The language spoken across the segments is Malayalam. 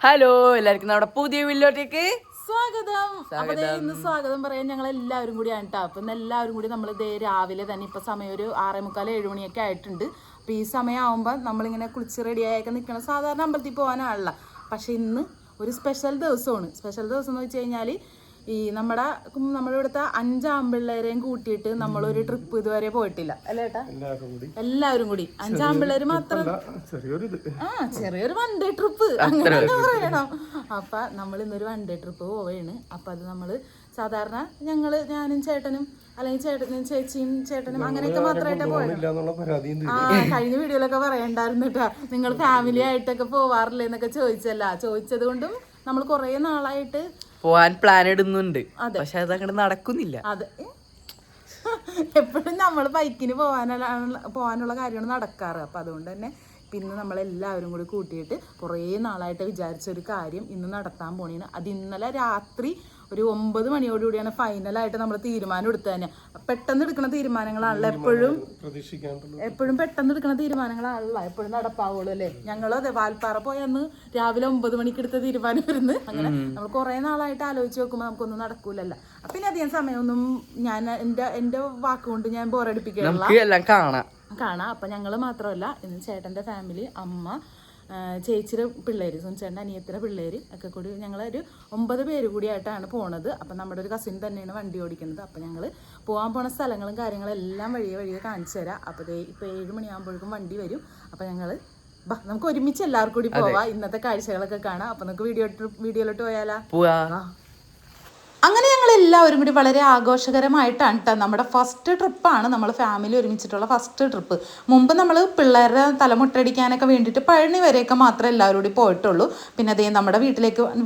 ഹലോ എല്ലാവർക്കും നമ്മുടെ പുതിയ വീഡിയോയിലേക്ക് സ്വാഗതം. അപ്പൊ ഇന്ന് സ്വാഗതം പറയാൻ ഞങ്ങൾ എല്ലാവരും കൂടിയാണ് കേട്ടോ. അപ്പൊ ഇന്ന് എല്ലാവരും കൂടി നമ്മൾ രാവിലെ തന്നെ ഇപ്പൊ സമയം ഒരു 6:45 7 മണിയൊക്കെ ആയിട്ടുണ്ട്. അപ്പൊ ഈ സമയം ആവുമ്പോൾ നമ്മളിങ്ങനെ കുളിച്ച് റെഡിയായൊക്കെ നിൽക്കണം. സാധാരണ അമ്പലത്തിൽ പോകാനാണല്ല, പക്ഷെ ഇന്ന് ഒരു സ്പെഷ്യൽ ദിവസമാണ്. സ്പെഷ്യൽ ദിവസം എന്ന് വെച്ച് കഴിഞ്ഞാൽ ഈ നമ്മുടെ ഇവിടുത്തെ 5 ആൺപിള്ളേരെയും കൂട്ടിയിട്ട് നമ്മളൊരു ട്രിപ്പ് ഇതുവരെ പോയിട്ടില്ല അല്ലേ ഏട്ടാ? എല്ലാവരും കൂടി 5 ആൺപിള്ളേര് മാത്രം, ചെറിയൊരു വൺ ഡേ ട്രിപ്പ് അങ്ങനെ പറയണം. അപ്പൊ നമ്മൾ ഇന്നൊരു വൺ ഡേ ട്രിപ്പ് പോവുകയാണ്. അപ്പൊ അത് നമ്മള് സാധാരണ ഞാനും ചേട്ടനും അല്ലെങ്കിൽ ചേച്ചിയും ചേട്ടനും അങ്ങനെയൊക്കെ മാത്രമായിട്ട് പോയത്. കഴിഞ്ഞ വീഡിയോയിലൊക്കെ പറയണ്ടായിരുന്നു കേട്ടോ, നിങ്ങൾ ഫാമിലി ആയിട്ടൊക്കെ പോവാറില്ലേ എന്നൊക്കെ ചോദിച്ചത് കൊണ്ടും നമ്മൾ കുറെ നാളായിട്ട് പോവാൻ പ്ലാൻ ഇടുന്നുണ്ട്, പക്ഷെ അത് അങ്ങോട്ട് നടക്കുന്നില്ല. അതെ, എപ്പോഴും നമ്മൾ ബൈക്കിന് പോകാനുള്ള കാര്യമാണ് നടക്കാറ്. അപ്പൊ അതുകൊണ്ട് തന്നെ പിന്നെ നമ്മളെല്ലാവരും കൂടി കൂട്ടിയിട്ട് കുറേ നാളായിട്ട് വിചാരിച്ചൊരു കാര്യം ഇന്ന് നടത്താൻ പോണേന്. അത് ഇന്നലെ രാത്രി ഒരു 9 മണിയോടുകൂടിയാണ് ഫൈനലായിട്ട് നമ്മൾ തീരുമാനം എടുത്തത് തന്നെ. പെട്ടെന്ന് എടുക്കുന്ന തീരുമാനങ്ങളാണല്ലോ എപ്പോഴും പെട്ടെന്ന് എടുക്കുന്ന തീരുമാനങ്ങളാണല്ലോ എപ്പോഴും നടപ്പാവുള്ളൂ അല്ലേ? ഞങ്ങളും അതെ, വാൽപ്പാറ പോയന്ന് രാവിലെ 9 മണിക്ക് എടുത്ത തീരുമാനം വരുന്നത്. അങ്ങനെ നമ്മൾ കുറെ നാളായിട്ട് ആലോചിച്ച് നോക്കുമ്പോൾ നമുക്കൊന്നും നടക്കൂലല്ലോ. പിന്നെ അധികം സമയമൊന്നും ഞാൻ എന്റെ വാക്കുകൊണ്ട് ഞാൻ ബോറടിപ്പിക്കില്ല, കാണാം. അപ്പം ഞങ്ങൾ മാത്രമല്ല, ഇന്ന് ചേട്ടൻ്റെ ഫാമിലി, അമ്മ, ചേച്ചിയുടെ പിള്ളേർ, സുനിച്ചേട്ടൻ്റെ അനിയത്തിൻ്റെ പിള്ളേർ ഒക്കെ കൂടി ഞങ്ങളൊരു 9 പേര് കൂടിയായിട്ടാണ് പോണത്. അപ്പം നമ്മുടെ ഒരു കസിൻ തന്നെയാണ് വണ്ടി ഓടിക്കുന്നത്. അപ്പം ഞങ്ങൾ പോകാൻ പോണ സ്ഥലങ്ങളും കാര്യങ്ങളും എല്ലാം വഴിയെ കാണിച്ചു തരാം. അപ്പോൾ ഇപ്പോൾ 7 മണിയാകുമ്പോഴേക്കും വണ്ടി വരും. അപ്പം ഞങ്ങൾ നമുക്ക് ഒരുമിച്ച് എല്ലാവർക്കും കൂടി പോവാം, ഇന്നത്തെ കാഴ്ചകളൊക്കെ കാണാം. അപ്പം നമുക്ക് വീഡിയോയിലോട്ട് പോയാലോ? അങ്ങനെ ഞങ്ങൾ എല്ലാവരും കൂടി വളരെ ആഘോഷകരമായിട്ടാണ് കേട്ടോ. നമ്മുടെ ഫസ്റ്റ് ട്രിപ്പാണ്, നമ്മൾ ഫാമിലി ഒരുമിച്ചിട്ടുള്ള ഫസ്റ്റ് ട്രിപ്പ്. മുമ്പ് നമ്മൾ പിള്ളേരുടെ തലമുട്ടടിക്കാനൊക്കെ വേണ്ടിയിട്ട് പഴനി വരെയൊക്കെ മാത്രമേ എല്ലാവരും കൂടി പോയിട്ടുള്ളൂ. പിന്നെ അതേ നമ്മുടെ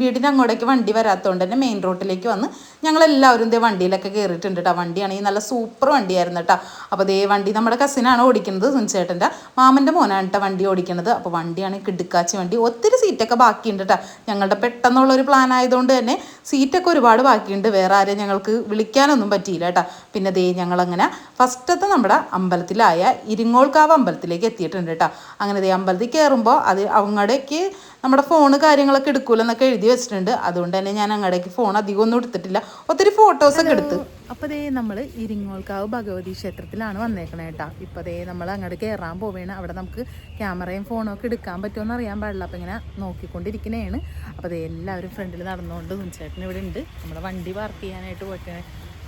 വീടിൻ്റെ അങ്ങോട്ടേക്ക് വണ്ടി വരാത്തതുകൊണ്ട് തന്നെ മെയിൻ റോഡിലേക്ക് വന്ന് ഞങ്ങളെല്ലാവരും വണ്ടിയിലൊക്കെ കയറിയിട്ടുണ്ട് കേട്ടോ. വണ്ടിയാണെങ്കിൽ നല്ല സൂപ്പർ വണ്ടിയായിരുന്നു കേട്ടോ. അപ്പോൾ വണ്ടി നമ്മുടെ കസിനാണ് ഓടിക്കുന്നത്, സുനിച്ചേട്ടൻ്റെ മാമൻ്റെ മോനാണ് കേട്ടോ വണ്ടി ഓടിക്കുന്നത്. അപ്പോൾ വണ്ടിയാണെങ്കിൽ കിടുക്കാച്ചി വണ്ടി, ഒത്തിരി സീറ്റൊക്കെ ബാക്കിയുണ്ട് കേട്ടോ. ഞങ്ങളുടെ പെട്ടെന്നുള്ളൊരു പ്ലാൻ ആയതുകൊണ്ട് തന്നെ സീറ്റൊക്കെ ഒരുപാട് ബാക്കിയുണ്ട്. വേറെ ആരെയും ഞങ്ങൾക്ക് വിളിക്കാനൊന്നും പറ്റിയില്ല കേട്ടോ. പിന്നെ ഞങ്ങളങ്ങനെ ഫസ്റ്റത്തെ നമ്മുടെ അമ്പലത്തിലായ ഇരിങ്ങോൾക്കാവ് അമ്പലത്തിലേക്ക് എത്തിയിട്ടുണ്ട് കേട്ടോ. അങ്ങനെ അമ്പലത്തിൽ കയറുമ്പോൾ അത് അങ്ങടേക്ക് നമ്മുടെ ഫോണ് കാര്യങ്ങളൊക്കെ എടുക്കൂലെന്നൊക്കെ എഴുതി വെച്ചിട്ടുണ്ട്. അതുകൊണ്ട് തന്നെ ഞാൻ അങ്ങടേക്ക് ഫോൺ അധികം ഒന്നും എടുത്തിട്ടില്ല, ഒത്തിരി ഫോട്ടോസൊക്കെ എടുത്ത്. അപ്പോൾ നമ്മൾ ഇരിങ്ങോൾക്കാവ് ഭഗവതി ക്ഷേത്രത്തിലാണ് വന്നേക്കണേ കേട്ടോ. ഇപ്പോൾ നമ്മൾ അങ്ങോട്ട് കയറാൻ പോവുകയാണ്. അവിടെ നമുക്ക് ക്യാമറയും ഫോണും ഒക്കെ എടുക്കാൻ പറ്റുമെന്ന് അറിയാൻ പാടില്ല. അപ്പോൾ ഇങ്ങനെ നോക്കിക്കൊണ്ടിരിക്കണേണ്. അപ്പോൾ എല്ലാവരും ഫ്രണ്ടിൽ നടന്നുകൊണ്ട് സുനിച്ചേട്ടൻ ഇവിടെ ഉണ്ട്. നമ്മുടെ വണ്ടി പാർക്ക് ചെയ്യാനായിട്ട്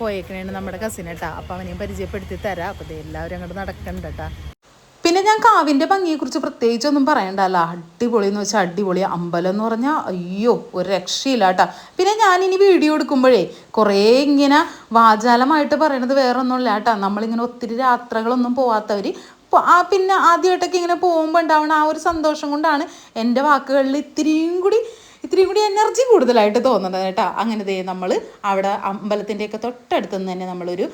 പോയേക്കണേണ് നമ്മുടെ കസിൻ കേട്ടോ. അപ്പോൾ അവനെയും പരിചയപ്പെടുത്തി തരാം. അപ്പോൾ എല്ലാവരും അങ്ങോട്ട് നടക്കണ്ട കേട്ടോ. പിന്നെ ഞാൻ കാവിൻ്റെ ഭംഗിയെക്കുറിച്ച് പ്രത്യേകിച്ചൊന്നും പറയണ്ടല്ലോ, അടിപൊളി എന്ന് വെച്ചാൽ അടിപൊളി. അമ്പലം എന്ന് പറഞ്ഞാൽ അയ്യോ ഒരു രക്ഷയില്ല കേട്ടോ. പിന്നെ ഞാനിനി വീഡിയോ എടുക്കുമ്പോഴേ കുറേ ഇങ്ങനെ വാചാലമായിട്ട് പറയണത് വേറെ ഒന്നുമില്ല കേട്ടോ. നമ്മളിങ്ങനെ ഒത്തിരി യാത്രകളൊന്നും പോവാത്തവർ പിന്നെ ആദ്യമായിട്ടൊക്കെ ഇങ്ങനെ പോകുമ്പോൾ ഉണ്ടാവണ ആ ഒരു സന്തോഷം കൊണ്ടാണ് എൻ്റെ വാക്കുകളിൽ ഇത്തിരിയും കൂടി എനർജി കൂടുതലായിട്ട് തോന്നുന്നത് കേട്ടോ. അങ്ങനെ നമ്മൾ അവിടെ അമ്പലത്തിൻ്റെയൊക്കെ തൊട്ടടുത്ത് നിന്ന് തന്നെ നമ്മളൊരു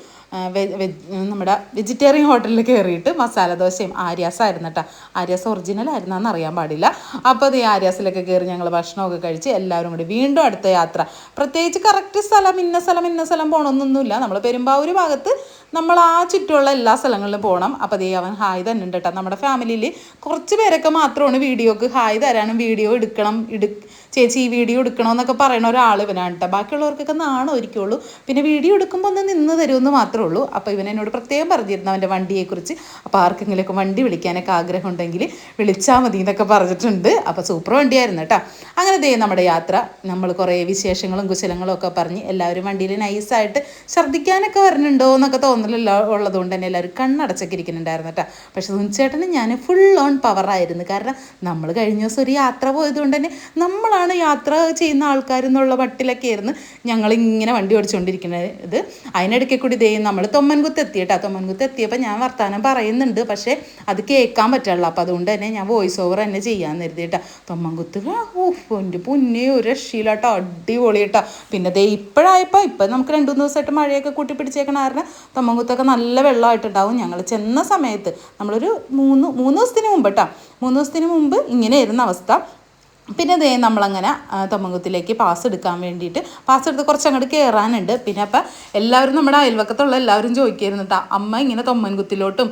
നമ്മുടെ വെജിറ്റേറിയൻ ഹോട്ടലിൽ കയറിയിട്ട് മസാല ദോശയും ആര്യാസായിരുന്നു കേട്ടോ. ആര്യാസ് ഒറിജിനൽ ആയിരുന്നെന്ന് അറിയാൻ പാടില്ല. അപ്പോൾ ആര്യാസിലൊക്കെ കയറി ഞങ്ങൾ ഭക്ഷണമൊക്കെ കഴിച്ച് എല്ലാവരും കൂടി വീണ്ടും അടുത്ത യാത്ര. പ്രത്യേകിച്ച് കറക്റ്റ് ഇന്ന സ്ഥലം പോകണമെന്നൊന്നുമില്ല. നമ്മൾ പെരുമ്പാവൂർ ഭാഗത്ത് നമ്മൾ ആ ചുറ്റുമുള്ള എല്ലാ സ്ഥലങ്ങളിലും പോകണം. അപ്പോൾ അവൻ ഹായ് തന്നെ ഉണ്ട് കേട്ടോ. നമ്മുടെ ഫാമിലിയിൽ കുറച്ച് പേരൊക്കെ മാത്രമാണ് വീഡിയോക്ക് ഹായ് തരാനും വീഡിയോ ചേച്ചി ഈ വീഡിയോ എടുക്കണമെന്നൊക്കെ പറയുന്ന ഒരാൾ ഇവനാണ് കേട്ടോ. ബാക്കിയുള്ളവർക്കൊക്കെ നാണമായിരിക്കുള്ളൂ. പിന്നെ വീഡിയോ എടുക്കുമ്പോൾ ഒന്ന് നിന്ന് തരുമെന്ന് മാത്രമേ ഉള്ളൂ. അപ്പോൾ ഇവനെന്നോട് പ്രത്യേകം പറഞ്ഞിരുന്നു അവൻ്റെ വണ്ടിയെക്കുറിച്ച്. അപ്പോൾ ആർക്കെങ്കിലുമൊക്കെ വണ്ടി വിളിക്കാനൊക്കെ ആഗ്രഹം ഉണ്ടെങ്കിൽ വിളിച്ചാൽ മതി എന്നൊക്കെ പറഞ്ഞിട്ടുണ്ട്. അപ്പോൾ സൂപ്പർ വണ്ടിയായിരുന്നു കേട്ടോ. അങ്ങനെ നമ്മുടെ യാത്ര നമ്മൾ കുറേ വിശേഷങ്ങളും കുശലങ്ങളും ഒക്കെ പറഞ്ഞ് എല്ലാവരും വണ്ടിയിൽ നൈസായിട്ട് ഛർദ്ദിക്കാനൊക്കെ വരുന്നുണ്ടോ എന്നൊക്കെ തോന്നലല്ല ഉള്ളതുകൊണ്ട് തന്നെ എല്ലാവരും കണ്ണടച്ചൊക്കെ ഇരിക്കുന്നുണ്ടായിരുന്നു കേട്ടോ. പക്ഷെ സുനിച്ചേട്ടന് ഞാൻ ഫുൾ ഓൺ പവറായിരുന്നു. കാരണം നമ്മൾ കഴിഞ്ഞ ദിവസം ഒരു യാത്ര പോയതുകൊണ്ട് തന്നെ നമ്മളാണ് യാത്ര ചെയ്യുന്ന ആൾക്കാരെന്നുള്ള മട്ടിലൊക്കെ ആയിരുന്നു ഞങ്ങളിങ്ങനെ വണ്ടി ഓടിച്ചുകൊണ്ടിരിക്കുന്നത്. അതിനിടയ്ക്ക് കൂടി നമ്മൾ തൊമ്മൻകുത്ത് എത്തി കേട്ടോ. തൊമ്മൻകുത്ത് എത്തിയപ്പോൾ ഞാൻ വർത്താനം പറയുന്നുണ്ട്, പക്ഷേ അത് കേൾക്കാൻ പറ്റുള്ളൂ. അപ്പോൾ അതുകൊണ്ട് തന്നെ ഞാൻ വോയിസ് ഓവർ തന്നെ ചെയ്യാൻ കരുതി കേട്ടോ. തൊമ്മൻകുത്ത് എൻ്റെ പൊന്നെ ഒരു രക്ഷയില്ല കേട്ടോ, അടിപൊളി കേട്ടോ. പിന്നെ ഇപ്പോഴായപ്പോൾ നമുക്ക് 2-3 ദിവസമായിട്ട് മഴയൊക്കെ കൂട്ടി പിടിച്ചേക്കണ കാരണം തൊമ്മൻകുത്തൊക്കെ നല്ല വെള്ളമായിട്ടുണ്ടാവും. ഞങ്ങൾ ചെന്ന സമയത്ത് നമ്മളൊരു 3 ദിവസത്തിന് മുമ്പ് കേട്ടോ, 3 ദിവസത്തിന് മുമ്പ് ഇങ്ങനെയായിരുന്നു അവസ്ഥ. പിന്നെ നമ്മളങ്ങനെ തൊമ്മൻകുത്തിലേക്ക് പാസ് എടുക്കാൻ വേണ്ടിയിട്ട് പാസ് എടുത്ത് കുറച്ച് അങ്ങോട്ട് കയറാനുണ്ട്. പിന്നെ അപ്പം എല്ലാവരും നമ്മുടെ അയൽവക്കത്തുള്ള എല്ലാവരും ചോദിക്കായിരുന്നു കേട്ടോ, അമ്മ ഇങ്ങനെ തൊമ്മൻകുത്തിലോട്ടും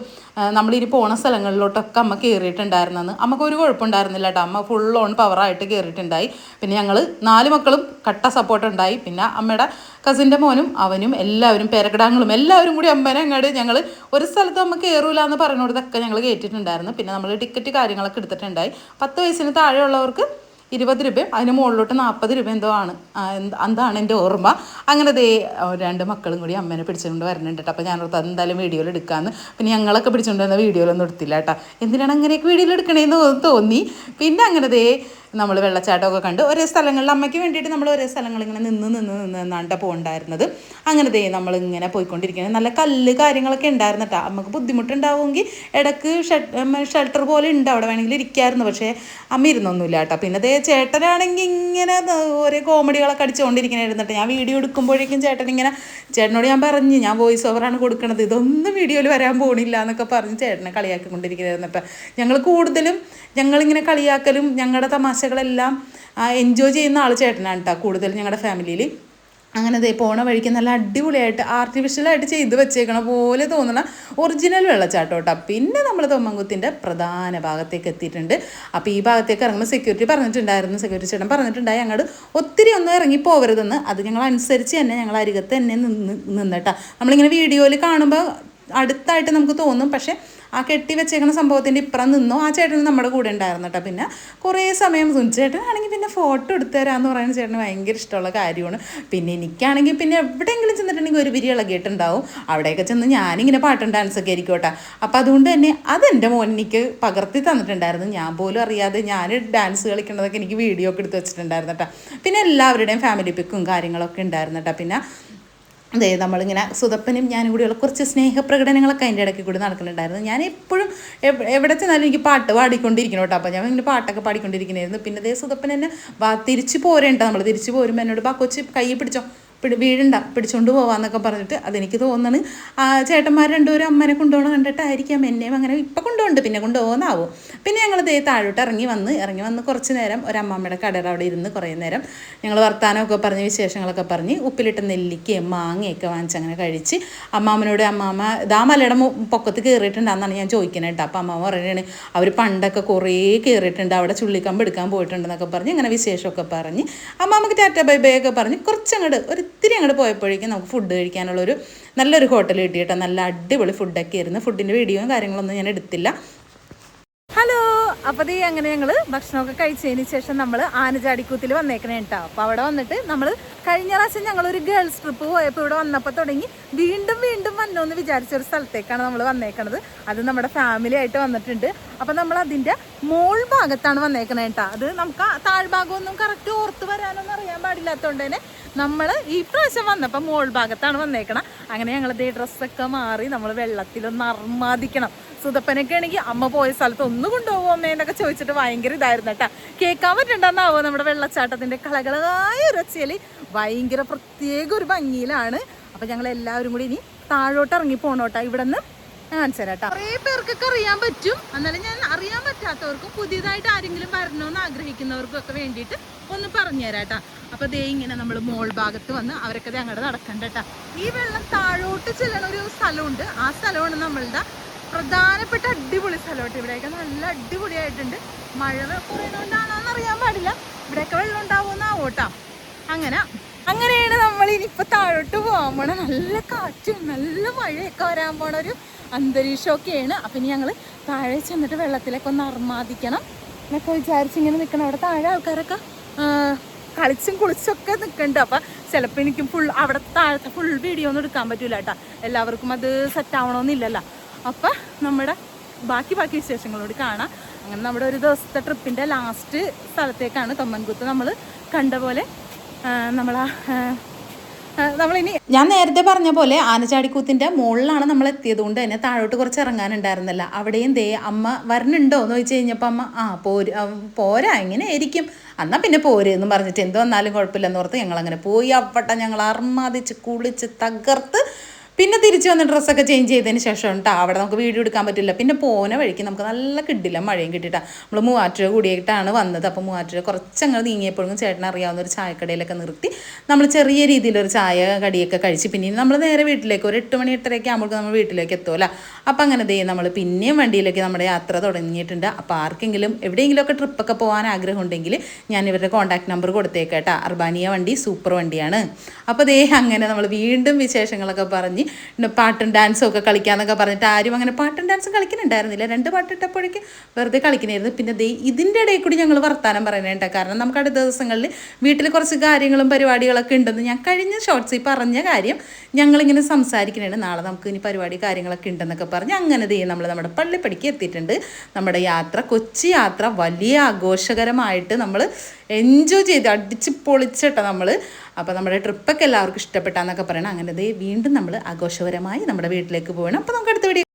നമ്മളിനി പോണ സ്ഥലങ്ങളിലോട്ടൊക്കെ അമ്മ കയറിയിട്ടുണ്ടായിരുന്നെന്ന്. അമ്മക്കൊരു കുഴപ്പമുണ്ടായിരുന്നില്ല കേട്ടോ. അമ്മ ഫുൾ ഓൺ പവറായിട്ട് കയറിയിട്ടുണ്ടായി. പിന്നെ ഞങ്ങൾ 4 മക്കളും കട്ട സപ്പോർട്ട് ഉണ്ടായി. പിന്നെ അമ്മയുടെ കസിൻ്റെ മോനും അവനും എല്ലാവരും പേരക്കിടാങ്ങളും എല്ലാവരും കൂടി അമ്മേനെ അങ്ങോട്ട് ഞങ്ങൾ ഒരു സ്ഥലത്ത് അമ്മ കയറൂല എന്ന് പറഞ്ഞോടത്തൊക്കെ ഞങ്ങൾ കയറ്റിയിട്ടുണ്ടായിരുന്നു. പിന്നെ നമ്മൾ ടിക്കറ്റ് കാര്യങ്ങളൊക്കെ എടുത്തിട്ടുണ്ടായി. 10 വയസ്സിന് താഴെയുള്ളവർക്ക് 20 രൂപയും അതിന് മുകളിലോട്ട് 40 രൂപ എന്തോ ആണ്. എന്താണ് എൻ്റെ ഓർമ്മ. അങ്ങനെ 2 മക്കളും കൂടി അമ്മേനെ പിടിച്ചുകൊണ്ട് വരുന്നുണ്ട് കേട്ടോ. അപ്പോൾ ഞാനോർത്ത് എന്തായാലും വീഡിയോയിൽ എടുക്കാമെന്ന്. പിന്നെ ഞങ്ങളൊക്കെ പിടിച്ചുകൊണ്ട് വന്ന വീഡിയോയിലൊന്നും എടുത്തില്ല കേട്ടോ. എന്തിനാണ് അങ്ങനെയൊക്കെ വീഡിയോയിൽ എടുക്കണേന്ന് തോന്നി. പിന്നെ അങ്ങനെ നമ്മൾ വെള്ളച്ചാട്ടമൊക്കെ കണ്ട് ഒരേ സ്ഥലങ്ങളിൽ അമ്മയ്ക്ക് വേണ്ടിയിട്ട് നമ്മൾ ഒരേ സ്ഥലങ്ങളിൽ ഇങ്ങനെ നിന്നാണ്ട പോകണ്ടായിരുന്നത്. അങ്ങനെ നമ്മളിങ്ങനെ പോയിക്കൊണ്ടിരിക്കുന്നത്. നല്ല കല്ല് കാര്യങ്ങളൊക്കെ ഉണ്ടായിരുന്നു കേട്ടോ. അമ്മക്ക് ബുദ്ധിമുട്ടുണ്ടാവുമെങ്കിൽ ഇടയ്ക്ക് ഷെൽട്ടർ പോലെ ഉണ്ട്, അവിടെ വേണമെങ്കിൽ ഇരിക്കായിരുന്നു. പക്ഷേ അമ്മ ഇരുന്നൊന്നുമില്ല കേട്ടോ. പിന്നെ ചേട്ടനാണെങ്കിൽ ഇങ്ങനെ ഓരോ കോമഡികളൊക്കെ അടിച്ചുകൊണ്ടിരിക്കണായിരുന്നിട്ട് ഞാൻ വീഡിയോ എടുക്കുമ്പോഴേക്കും ചേട്ടനോട് ഞാൻ പറഞ്ഞു, ഞാൻ വോയിസ് ഓവറാണ് കൊടുക്കണത്, ഇതൊന്നും വീഡിയോയിൽ വരാൻ പോകണില്ല എന്നൊക്കെ പറഞ്ഞ് ചേട്ടനെ കളിയാക്കിക്കൊണ്ടിരിക്കണായിരുന്നു കേട്ടോ. ഞങ്ങൾ കൂടുതലും ഞങ്ങളിങ്ങനെ കളിയാക്കലും ഞങ്ങളുടെ തമാശകളെല്ലാം എൻജോയ് ചെയ്യുന്ന ആൾ ചേട്ടനാണ് കേട്ടോ കൂടുതലും ഞങ്ങളുടെ ഫാമിലിയിൽ. അങ്ങനെ പോണ വഴിക്ക് നല്ല അടിപൊളിയായിട്ട് ആർട്ടിഫിഷ്യലായിട്ട് ചെയ്ത് വെച്ചേക്കണ പോലെ തോന്നണ ഒറിജിനൽ വെള്ളച്ചാട്ടം കേട്ടോ. പിന്നെ നമ്മൾ തൊമ്മൻകുത്തിൻ്റെ പ്രധാന ഭാഗത്തേക്ക് എത്തിയിട്ടുണ്ട്. അപ്പോൾ ഈ ഭാഗത്തേക്ക് ഇറങ്ങുമ്പോൾ സെക്യൂരിറ്റി ചേട്ടൻ പറഞ്ഞിട്ടുണ്ടായി അങ്ങോട്ട് ഒത്തിരി ഒന്നും ഇറങ്ങി പോകരുതെന്ന്. അത് ഞങ്ങൾ അനുസരിച്ച് തന്നെ ഞങ്ങൾ അരികത്ത് തന്നെ നിന്നിട്ടാ. നമ്മളിങ്ങനെ വീഡിയോയിൽ കാണുമ്പോൾ അടുത്തായിട്ട് നമുക്ക് തോന്നും, പക്ഷേ ആ കെട്ടി വെച്ചേക്കുന്ന സംഭവത്തിൻ്റെ ഇപ്പുറം നിന്നോ ആ ചേട്ടന് നമ്മുടെ കൂടെ ഉണ്ടായിരുന്നു കേട്ടോ. പിന്നെ കുറേ സമയം ചേട്ടനാണെങ്കിൽ പിന്നെ ഫോട്ടോ എടുത്തു തരാമെന്ന് പറയുന്ന ചേട്ടന് ഭയങ്കര ഇഷ്ടമുള്ള കാര്യമാണ്. പിന്നെ എനിക്കാണെങ്കിൽ പിന്നെ എവിടെയെങ്കിലും ചെന്നിട്ടുണ്ടെങ്കിൽ ഒരു വിരി ഇളകിയിട്ടുണ്ടാവും. അവിടെയൊക്കെ ചെന്ന് ഞാനിങ്ങനെ പാട്ടും ഡാൻസൊക്കെ ആയിരിക്കും കേട്ടോ. അപ്പോൾ അതുകൊണ്ട് തന്നെ അതെൻ്റെ മോൻ എനിക്ക് പകർത്തി തന്നിട്ടുണ്ടായിരുന്നു. ഞാൻ പോലും അറിയാതെ ഞാൻ ഡാൻസ് കളിക്കുന്നതൊക്കെ എനിക്ക് വീഡിയോ ഒക്കെ എടുത്ത് വെച്ചിട്ടുണ്ടായിരുന്നു കേട്ടോ. പിന്നെ എല്ലാവരുടെയും ഫാമിലി പിക്കും കാര്യങ്ങളൊക്കെ ഉണ്ടായിരുന്നു കേട്ടോ. പിന്നെ നമ്മളിങ്ങനെ സുതപ്പനും ഞാനും കൂടിയുള്ള കുറച്ച് സ്നേഹപ്രകടനങ്ങളൊക്കെ അതിൻ്റെ ഇടയ്ക്ക് കൂടി നടക്കുന്നുണ്ടായിരുന്നു. ഞാൻ എപ്പോഴും എവിടെ ചെന്നാലും എനിക്ക് പാട്ട് പാടിക്കൊണ്ടിരിക്കണം കേട്ടോ. അപ്പോൾ ഞാൻ ഇങ്ങനെ പാട്ടൊക്കെ പാടിക്കൊണ്ടിരിക്കണമായിരുന്നു. പിന്നെ സുതപ്പൻ എന്നെ തിരിച്ച് പോരേണ്ട, നമ്മൾ തിരിച്ച് പോരുമ്പോൾ എന്നോട് കൊച്ച് കൈ പിടിച്ചോ, വീഴണ്ട, പിടിച്ചുകൊണ്ട് പോവാന്നൊക്കെ പറഞ്ഞിട്ട് അതെനിക്ക് തോന്നുന്നു ചേട്ടന്മാർ രണ്ടുപേരും അമ്മനെ കൊണ്ടുപോകണം കണ്ടിട്ടായിരിക്കാം എന്നെയും അങ്ങനെ ഇപ്പം കൊണ്ടുപോകുന്നുണ്ട്, പിന്നെ കൊണ്ടുപോകുന്നാവും. പിന്നെ ഞങ്ങൾ താഴോട്ട് ഇറങ്ങി വന്ന് കുറച്ച് നേരം ഒരമ്മമ്മയുടെ കടയുടെ അവിടെ ഇരുന്ന് കുറേ നേരം ഞങ്ങൾ വർത്താനമൊക്കെ പറഞ്ഞ് വിശേഷങ്ങളൊക്കെ പറഞ്ഞ് ഉപ്പിലിട്ട നെല്ലിക്കയും മാങ്ങയൊക്കെ വാങ്ങിച്ച് അങ്ങനെ കഴിച്ച് അമ്മാമ്മനോട് അമ്മാമ്മ മലയുടെ പൊക്കത്ത് കയറിയിട്ടുണ്ടെന്നാണ് ഞാൻ ചോദിക്കുന്നത് കേട്ടോ. അപ്പോൾ അമ്മാമ്മ പറയുകയാണ് അവർ പണ്ടൊക്കെ കുറേ കയറിയിട്ടുണ്ട്, അവിടെ ചുള്ളിക്കമ്പ് എടുക്കാൻ പോയിട്ടുണ്ടെന്നൊക്കെ പറഞ്ഞ് അങ്ങനെ വിശേഷമൊക്കെ പറഞ്ഞ് അമ്മാമ്മക്ക് ടാറ്റ ബൈ ബൈ ഒക്കെ പറഞ്ഞ് കുറച്ചങ്ങോട്ട് ഒത്തിരി അങ്ങോട്ട് പോയപ്പോഴേക്കും നമുക്ക് ഫുഡ് കഴിക്കാനുള്ളൊരു നല്ലൊരു ഹോട്ടൽ കിട്ടി കേട്ടോ. നല്ല അടിപൊളി ഫുഡൊക്കെ ആയിരുന്നു. ഫുഡിൻ്റെ വീഡിയോയും കാര്യങ്ങളൊന്നും ഞാൻ എടുത്തില്ല. ഹലോ, അപ്പോൾ അങ്ങനെ ഞങ്ങൾ ഭക്ഷണമൊക്കെ കഴിച്ചതിന് ശേഷം നമ്മൾ ആനചാടിക്കൂത്തിൽ വന്നേക്കണേ കേട്ടോ. അപ്പോൾ അവിടെ വന്നിട്ട് നമ്മൾ കഴിഞ്ഞ പ്രാവശ്യം ഞങ്ങളൊരു ഗേൾസ് ട്രിപ്പ് പോയപ്പോൾ ഇവിടെ വന്നപ്പോൾ തുടങ്ങി വീണ്ടും വന്നോന്ന് വിചാരിച്ചൊരു സ്ഥലത്തേക്കാണ് നമ്മൾ വന്നേക്കണത്. അത് നമ്മുടെ ഫാമിലി ആയിട്ട് വന്നിട്ടുണ്ട്. അപ്പോൾ നമ്മൾ അതിൻ്റെ മോൾ ഭാഗത്താണ് വന്നേക്കണേ കേട്ടോ. അത് നമുക്ക് താഴ്ഭാഗമൊന്നും കറക്റ്റ് ഓർത്ത് വരാനൊന്നും അറിയാൻ പാടില്ലാത്തതുകൊണ്ട് തന്നെ നമ്മൾ ഈ പ്രാവശ്യം വന്നപ്പോൾ മോൾ ഭാഗത്താണ് വന്നേക്കണം. അങ്ങനെ ഞങ്ങളതേ ഡ്രസ്സൊക്കെ മാറി നമ്മൾ വെള്ളത്തിലൊന്ന് അർമാദിക്കണം. സുതപ്പനൊക്കെ ആണെങ്കിൽ അമ്മ പോയ സ്ഥലത്ത് ഒന്ന് കൊണ്ടുപോകുമോ അമ്മേന്നൊക്കെ ചോദിച്ചിട്ട് ഭയങ്കര ഇതായിരുന്നു കേട്ടോ. കേൾക്കാൻ പറ്റുന്നുണ്ടെന്നാവോ നമ്മുടെ വെള്ളച്ചാട്ടത്തിൻ്റെ കളകളായ ഒരു ഒച്ചയിൽ ഭയങ്കര പ്രത്യേക ഒരു ഭംഗിയിലാണ്. അപ്പം ഞങ്ങൾ എല്ലാവരും കൂടി ഇനി താഴോട്ട് ഇറങ്ങി പോകണോട്ടോ. ഇവിടെ നിന്ന് കാണിച്ചു തരാം കേട്ടോ. കുറേ പേർക്കൊക്കെ അറിയാൻ പറ്റും, എന്നാലും ഞാൻ അറിയാൻ പറ്റാത്തവർക്കും പുതിയതായിട്ട് ആരെങ്കിലും വരണമെന്ന് ആഗ്രഹിക്കുന്നവർക്കും ഒക്കെ വേണ്ടിയിട്ട് ഒന്ന് പറഞ്ഞുതരാം കേട്ടോ. അപ്പോൾ ഇങ്ങനെ നമ്മൾ മോൾ ഭാഗത്ത് വന്ന് അവരൊക്കെ അങ്ങോട്ട് നടക്കണ്ട കേട്ടോ. ഈ വെള്ളം താഴോട്ട് ചെല്ലണ ഒരു സ്ഥലമുണ്ട്. ആ സ്ഥലമാണ് നമ്മളുടെ പ്രധാനപ്പെട്ട അടിപൊളി സ്ഥലമായിട്ട്. ഇവിടെയൊക്കെ നല്ല അടിപൊളിയായിട്ടുണ്ട്. മഴ കുറയുന്നതുകൊണ്ടാണോന്ന് അറിയാൻ പാടില്ല, ഇവിടെയൊക്കെ വെള്ളം ഉണ്ടാവുമെന്നാവോട്ടാ. അങ്ങനെയാണ് നമ്മൾ ഇനിയിപ്പോൾ താഴോട്ട് പോകാൻ പോണ. നല്ല കാറ്റും നല്ല മഴയൊക്കെ വരാൻ പോണ ഒരു അന്തരീക്ഷമൊക്കെയാണ്. അപ്പം ഇനി ഞങ്ങൾ താഴെ ചെന്നിട്ട് വെള്ളത്തിലൊക്കെ ഒന്ന് അർമാദിക്കണം എന്നൊക്കെ വിചാരിച്ചിങ്ങനെ നിൽക്കണം. അവിടെ താഴെ ആൾക്കാരൊക്കെ കളിച്ചും കുളിച്ചൊക്കെ നിൽക്കുന്നുണ്ട്. അപ്പം ചിലപ്പോൾ എനിക്കും അവിടെ താഴത്തെ ഫുൾ വീഡിയോ ഒന്നും എടുക്കാൻ പറ്റില്ല കേട്ടോ. എല്ലാവർക്കും അത് സെറ്റ് ആവണമെന്നില്ലല്ലോ. അപ്പം നമ്മുടെ ബാക്കി വിശേഷങ്ങളോട് കാണാം. അങ്ങനെ നമ്മുടെ ഒരു ദിവസത്തെ ട്രിപ്പിൻ്റെ ലാസ്റ്റ് സ്ഥലത്തേക്കാണ് തൊമ്മൻകുത്ത് നമ്മൾ കണ്ട പോലെ നമ്മളിനി ഞാൻ നേരത്തെ പറഞ്ഞ പോലെ ആനച്ചാടിക്കൂത്തിൻ്റെ മുകളിലാണ് നമ്മൾ എത്തിയത് കൊണ്ട് തന്നെ താഴോട്ട് കുറച്ച് ഇറങ്ങാനുണ്ടായിരുന്നില്ല. അവിടെയും അമ്മ വരണുണ്ടോ എന്ന് ചോദിച്ചു കഴിഞ്ഞപ്പോൾ അമ്മ പോരാ എങ്ങനെ ആയിരിക്കും, എന്നാൽ പിന്നെ പോര് എന്നും പറഞ്ഞിട്ട് എന്ത് വന്നാലും കുഴപ്പമില്ലെന്ന് ഓർത്ത് ഞങ്ങളങ്ങനെ പോയി. അവിടെ ഞങ്ങൾ അർമാദിച്ച് കുളിച്ച് തകർത്ത് പിന്നെ തിരിച്ച് വന്ന് ഡ്രസ്സൊക്കെ ചേഞ്ച് ചെയ്തതിന് ശേഷം കേട്ടോ അവിടെ നമുക്ക് വീഡിയോ എടുക്കാൻ പറ്റില്ല. പിന്നെ പോകുന്ന വഴിക്ക് നമുക്ക് നല്ല കിട്ടില്ല മഴയും കിട്ടിയിട്ടാണ് നമ്മൾ മൂവാറ്റുപുഴ കൂടിയിട്ടാണ് വന്നത്. അപ്പോൾ മൂവാറ്റുപുഴ കുറച്ചങ്ങ് നീങ്ങിയപ്പോഴും ചേട്ടൻ അറിയാവുന്ന ഒരു ചായക്കടയിലൊക്കെ നിർത്തി നമ്മൾ ചെറിയ രീതിയിലൊരു ചായ കടിയൊക്കെ കഴിച്ച് പിന്നെയും നമ്മൾ നേരെ വീട്ടിലേക്ക് ഒരു 8 മണി 8:30 ആകുമ്പോൾ നമ്മൾ വീട്ടിലേക്ക് എത്തുമല്ലോ. അപ്പം അങ്ങനെ നമ്മൾ പിന്നെയും വണ്ടിയിലേക്ക് നമ്മുടെ യാത്ര തുടങ്ങിയിട്ടുണ്ട്. അപ്പോൾ ആർക്കെങ്കിലും എവിടെയെങ്കിലുമൊക്കെ ട്രിപ്പൊക്കെ പോകാൻ ആഗ്രഹം ഉണ്ടെങ്കിൽ ഞാൻ ഇവരുടെ കോൺടാക്ട് നമ്പർ കൊടുത്തേക്കേട്ടാ. അർബാനിയ വണ്ടി സൂപ്പർ വണ്ടിയാണ്. അപ്പോൾ അങ്ങനെ നമ്മൾ വീണ്ടും വിശേഷങ്ങളൊക്കെ പറഞ്ഞ് പാട്ടും ഡാൻസും ഒക്കെ കളിക്കാന്നൊക്കെ പറഞ്ഞിട്ട് ആരും അങ്ങനെ പാട്ടും ഡാൻസും കളിക്കുന്നുണ്ടായിരുന്നില്ല. 2 പാട്ടിട്ടപ്പോഴേക്ക് വെറുതെ കളിക്കണമായിരുന്നു. പിന്നെ ഇതിൻ്റെ ഇടയിൽ കൂടി ഞങ്ങൾ വർത്താനം പറയുന്നുണ്ട്. കാരണം നമുക്ക് അടുത്ത ദിവസങ്ങളിൽ വീട്ടിൽ കുറച്ച് കാര്യങ്ങളും പരിപാടികളൊക്കെ ഉണ്ടെന്ന് ഞാൻ കഴിഞ്ഞ ഷോർട്സിൽ പറഞ്ഞ കാര്യം ഞങ്ങളിങ്ങനെ സംസാരിക്കുന്നുണ്ട്. നാളെ നമുക്ക് ഇനി പരിപാടി കാര്യങ്ങളൊക്കെ ഉണ്ടെന്നൊക്കെ പറഞ്ഞ് അങ്ങനെ നമ്മൾ നമ്മുടെ പള്ളിപ്പടിക്ക് എത്തിയിട്ടുണ്ട്. നമ്മുടെ യാത്ര കൊച്ചി യാത്ര വലിയ ആഘോഷകരമായിട്ട് നമ്മൾ എൻജോയ് ചെയ്ത് അടിച്ച് പൊളിച്ചിട്ടോ നമ്മൾ. അപ്പോൾ നമ്മുടെ ട്രിപ്പൊക്കെ എല്ലാവർക്കും ഇഷ്ടപ്പെട്ടാന്നൊക്കെ പറയണം. അങ്ങനെ വീണ്ടും നമ്മൾ ആഘോഷപരമായി നമ്മുടെ വീട്ടിലേക്ക് പോകണം. അപ്പോൾ നമുക്ക് അടുത്ത വീഡിയോ